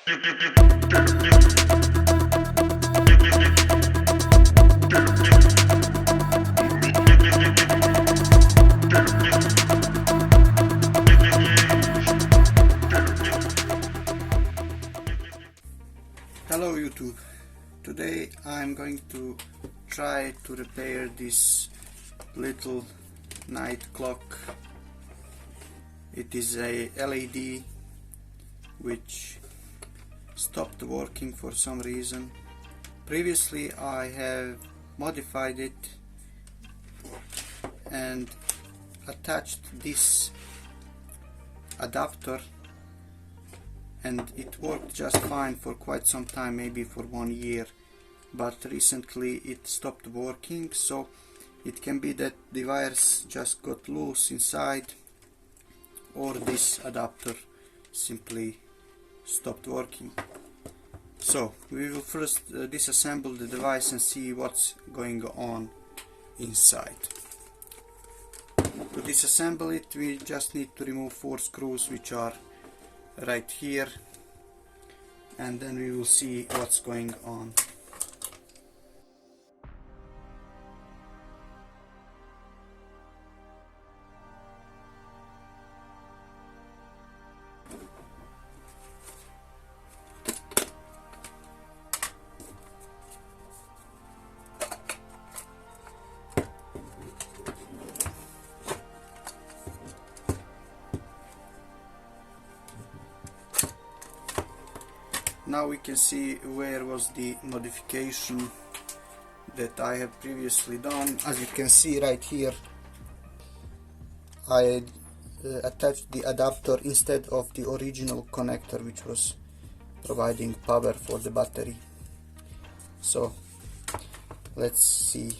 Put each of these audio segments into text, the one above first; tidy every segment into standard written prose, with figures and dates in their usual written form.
Hello YouTube. Today I'm going to try to repair this little night clock. It is a LED which stopped working for some reason. Previously I have modified it and attached this adapter, and it worked just fine for quite some time, maybe for 1 year, but recently it stopped working. So it can be that the wires just got loose inside, or this adapter simply stopped working. So we will first disassemble the device and see what's going on inside. To disassemble it, we just need to remove 4 screws which are right here, and then we will see what's going on. Now we can see where was the modification that I have previously done. As you can see right here, I attached the adapter instead of the original connector which was providing power for the battery. So let's see.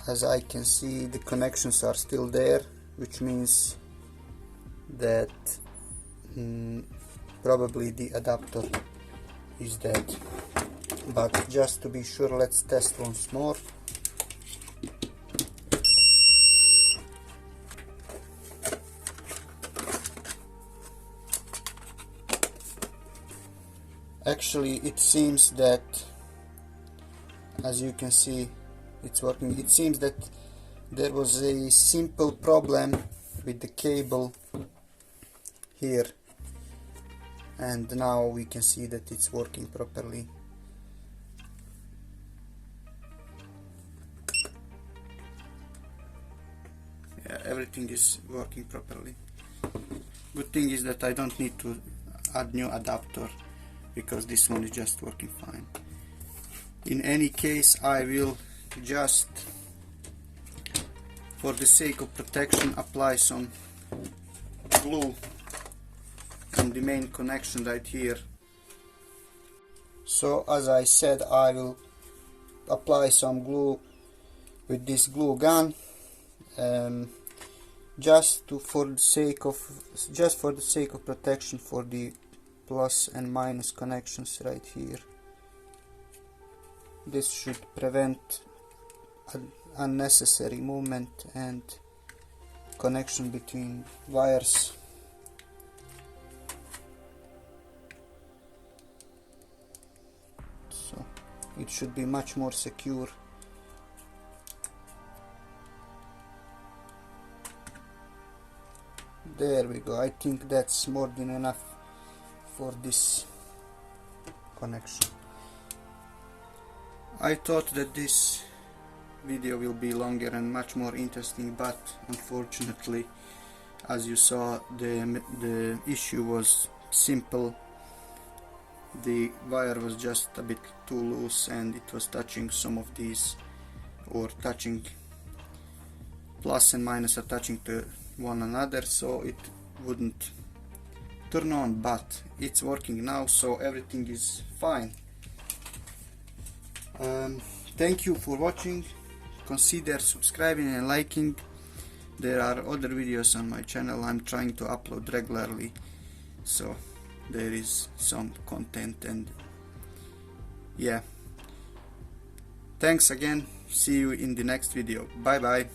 As I can see, the connections are still there, which means that probably the adapter is dead. But just to be sure, let's test once more. Actually, it seems that, as you can see, it's working. It seems that there was a simple problem with the cable here, and now we can see that it's working properly. Yeah, everything is working properly. Good thing is that I don't need to add new adapter, because this one is just working fine. In any case, I will just, for the sake of protection, apply some glue on the main connection right here. So as I said, I will apply some glue with this glue gun, just for the sake of protection for the plus and minus connections right here. This should prevent unnecessary movement and connection between wires. So it should be much more secure. There we go. I think that's more than enough for this connection. I thought that this video will be longer and much more interesting, but unfortunately, as you saw, the issue was simple. The wire was just a bit too loose, and it was touching some of these, or touching plus and minus are touching to one another, so it wouldn't turn on, but it's working now, so everything is fine. Thank you for watching. Consider subscribing and liking. There are other videos on my channel. I'm trying to upload regularly, so there is some content, and yeah, thanks again. See you in the next video. Bye bye.